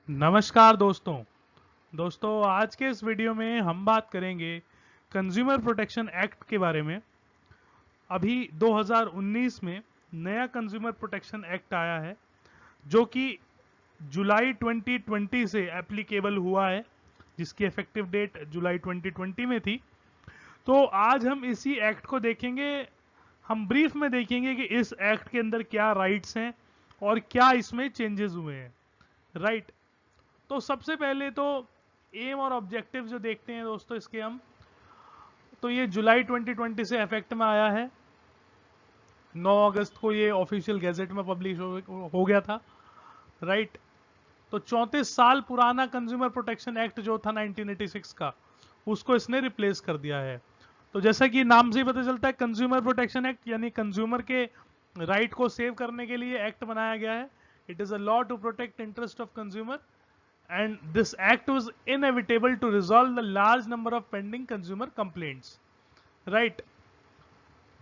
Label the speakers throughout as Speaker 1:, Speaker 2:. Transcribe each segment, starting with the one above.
Speaker 1: नमस्कार दोस्तों आज के इस वीडियो में हम बात करेंगे कंज्यूमर प्रोटेक्शन एक्ट के बारे में। अभी 2019 में नया कंज्यूमर प्रोटेक्शन एक्ट आया है जो कि जुलाई 2020 से एप्लीकेबल हुआ है, जिसकी इफेक्टिव डेट जुलाई 2020 में थी। तो आज हम इसी एक्ट को देखेंगे। हम ब्रीफ में देखेंगे कि इस एक्ट के अंदर क्या राइट्स हैं और क्या इसमें चेंजेस हुए हैं। राइट। तो सबसे पहले तो एम और ऑब्जेक्टिव जो देखते हैं दोस्तों इसके हम, तो ये जुलाई 2020 से इफेक्ट में आया है। 9 अगस्त को ये ऑफिशियल गैजेट में पब्लिश हो गया था। राइट। तो 34 साल पुराना कंज्यूमर प्रोटेक्शन एक्ट जो था 1986 का, उसको इसने रिप्लेस कर दिया है। तो जैसा कि नाम से ही पता चलता है, कंज्यूमर प्रोटेक्शन एक्ट यानी कंज्यूमर के राइट को सेव करने के लिए एक्ट बनाया गया है। It is a law to protect interest of consumer, and this act was inevitable to resolve the large number of pending consumer complaints, right?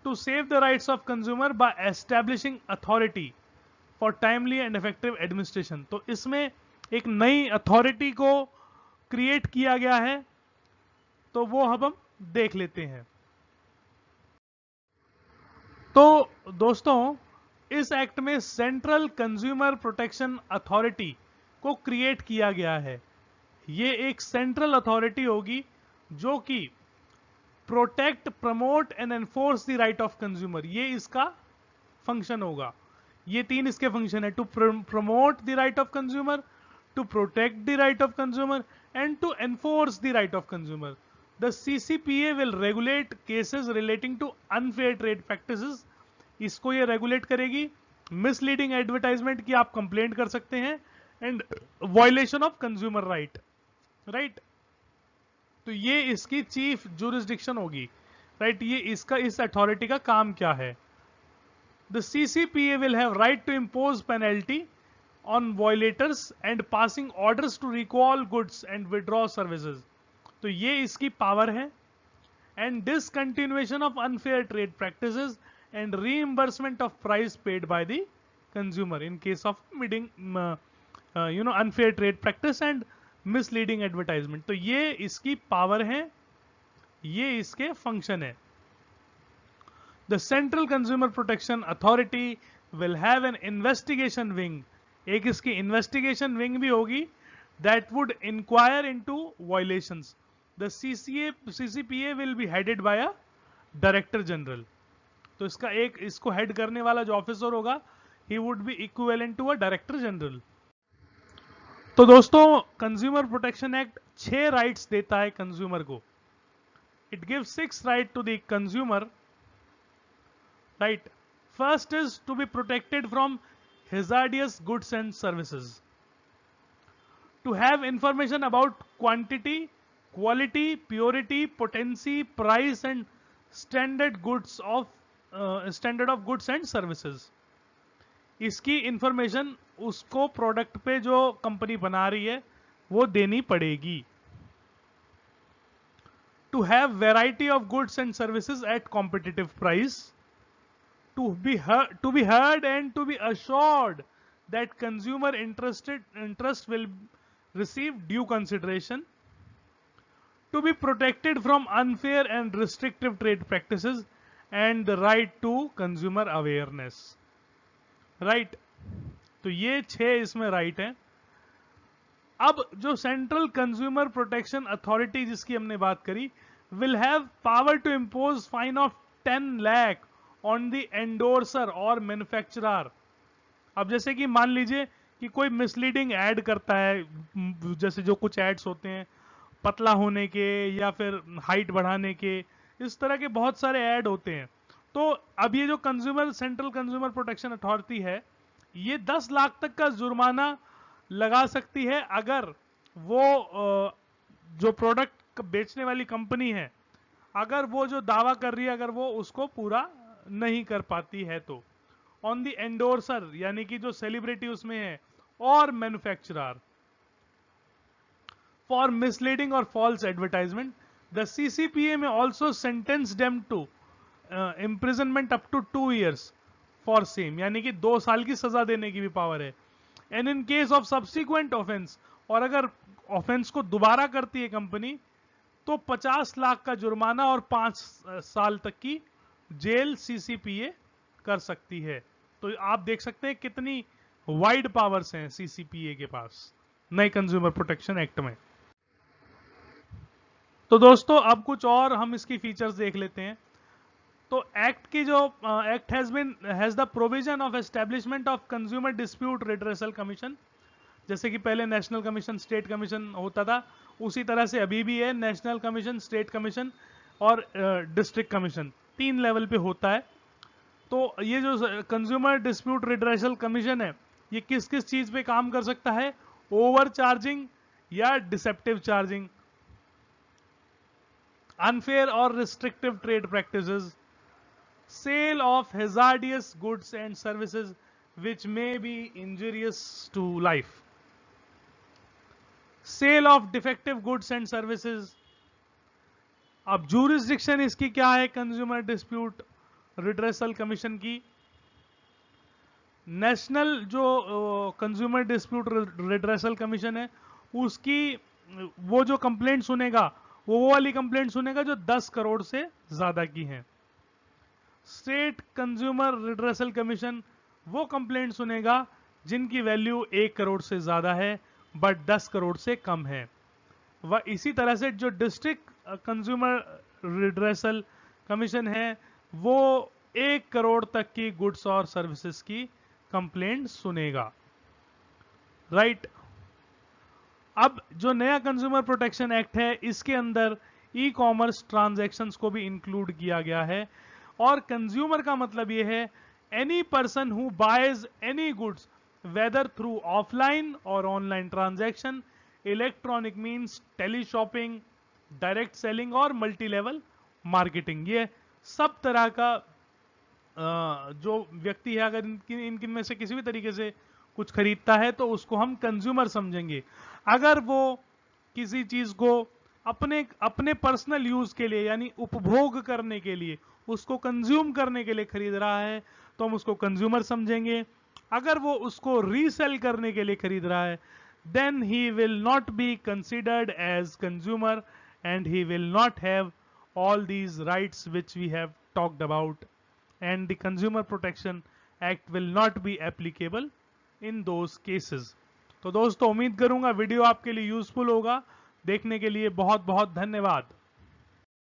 Speaker 1: To save the rights of consumer by establishing authority for timely and effective administration, तो इसमें एक नई authority को create किया गया है, तो वो हम देख लेते हैं। तो दोस्तों, इस एक्ट में सेंट्रल कंज्यूमर प्रोटेक्शन अथॉरिटी को क्रिएट किया गया है। ये एक सेंट्रल अथॉरिटी होगी जो कि protect, promote and enforce the right of consumer, ये इसका फंक्शन होगा। ये तीन इसके फंक्शन है: to promote the right of consumer, to protect the right of consumer and to enforce the right of consumer. The CCPA will regulate cases relating to unfair trade practices. इसको ये regulate करेगी। Misleading advertisement की आप complaint कर सकते हैं, and violation of consumer right. Right. तो ये इसकी चीफ जुरिस्डिक्शन होगी। राइट। ये इसका, इस अथॉरिटी का काम क्या है? The CCPA will have right to impose penalty on violators and passing orders to recall goods and withdraw services. तो ये इसकी पावर है। And discontinuation of unfair trade practices and reimbursement of price paid by the consumer in case of meeting unfair trade practice and misleading advertisement. तो ये इसकी power है, ये इसके फंक्शन है। The central consumer protection authority will have an investigation wing. एक इसकी investigation wing भी होगी that would inquire into violations. The CCPA will be headed by a director general. तो इसका एक, इसको हेड करने वाला जो ऑफिसर होगा, he would be equivalent to a director general. तो दोस्तों, कंज्यूमर प्रोटेक्शन एक्ट 6 राइट्स देता है कंज्यूमर को। It gives 6 right to the consumer. Right. First is to be protected from hazardous goods and services, to have information about quantity, quality, purity, potency, price and standard of goods and services। इसकी information उसको product पे जो company बना रही है वो देनी पड़ेगी। To have variety of goods and services at competitive price, to be heard and to be assured that consumer interest will receive due consideration, to be protected from unfair and restrictive trade practices and the right to consumer awareness। right। तो ये 6 इसमें right है। अब जो central consumer protection authority जिसकी हमने बात करी, will have power to impose fine of 10 lakh on the endorser और मैन्युफैक्चरर। अब जैसे कि मान लीजिए कि कोई मिसलीडिंग ऐड करता है, जैसे जो कुछ एड्स होते हैं पतला होने के या फिर हाइट बढ़ाने के, इस तरह के बहुत सारे ऐड होते हैं। तो अब ये जो सेंट्रल कंज्यूमर प्रोटेक्शन अथॉरिटी है, ये 10 लाख तक का जुर्माना लगा सकती है अगर वो जो प्रोडक्ट बेचने वाली कंपनी है, अगर वो जो दावा कर रही है अगर वो उसको पूरा नहीं कर पाती है तो। ऑन द एंडोर्सर यानी कि जो सेलिब्रिटी उसमें है, और मैन्युफैक्चरर। फॉर मिसलीडिंग और फॉल्स एडवर्टाइजमेंट, द CCPA में also sentence them to imprisonment up to 2 years for same, यानी कि 2 साल की सजा देने की भी पावर है। And in case of subsequent offence, और अगर ऑफेंस को दोबारा करती है कंपनी तो 50 लाख का जुर्माना और 5 साल तक की जेल सीसीपीए कर सकती है। तो आप देख सकते हैं कितनी वाइड पावर्स हैं सीसीपीए के पास नए कंज्यूमर प्रोटेक्शन एक्ट में। तो दोस्तों अब कुछ और हम इसकी फीचर्स देख लेते हैं। तो एक्ट की जो act has the provision of establishment of consumer dispute redressal commission, जैसे कि पहले नेशनल कमीशन, स्टेट कमीशन होता था, उसी तरह से अभी भी है। नेशनल कमीशन, स्टेट कमीशन और डिस्ट्रिक्ट कमीशन 3 लेवल पे होता है। तो ये जो कंज्यूमर डिस्प्यूट रिड्रेसल कमीशन है, ये किस किस चीज पे काम कर सकता है? ओवर चार्जिंग या डिसेप्टिव चार्जिंग, अनफेयर और restrictive trade practices, sale of hazardous goods and services which may be injurious to life, sale of defective goods and services. अब जूरिसडिक्शन इसकी क्या है कंज्यूमर डिस्प्यूट रिड्रेसल कमीशन की? National जो consumer dispute redressal commission है उसकी वो जो कंप्लेंट सुनेगा वो वाली कंप्लेंट सुनेगा जो 10 करोड़ से ज्यादा की हैं। स्टेट कंज्यूमर रिड्रेसल कमीशन वो कंप्लेंट सुनेगा जिनकी वैल्यू 1 करोड़ से ज्यादा है बट 10 करोड़ से कम है। वह इसी तरह से जो डिस्ट्रिक्ट कंज्यूमर रिड्रेसल कमीशन है वो 1 करोड़ तक की गुड्स और सर्विसेज की कंप्लेंट सुनेगा। राइट। अब जो नया कंज्यूमर प्रोटेक्शन एक्ट है इसके अंदर ई कॉमर्स ट्रांजैक्शंस को भी इंक्लूड किया गया है, और कंज्यूमर का मतलब यह है any person who buys any goods whether through offline और online transaction, electronic means, tele shopping, direct selling और मल्टी लेवल मार्केटिंग, ये सब तरह का जो व्यक्ति है अगर इनकिन में से किसी भी तरीके से कुछ खरीदता है तो उसको हम कंज्यूमर समझेंगे। अगर वो किसी चीज को अपने पर्सनल यूज के लिए यानी उपभोग करने के लिए, उसको कंज्यूम करने के लिए खरीद रहा है तो हम उसको कंज्यूमर समझेंगे। अगर वो उसको रीसेल करने के लिए खरीद रहा है then he will not be considered as consumer and he will not have all these rights which we have talked about, and the Consumer Protection Act will not be applicable in those cases। तो दोस्तों उम्मीद करूंगा video आपके लिए useful होगा। देखने के लिए बहुत बहुत धन्यवाद।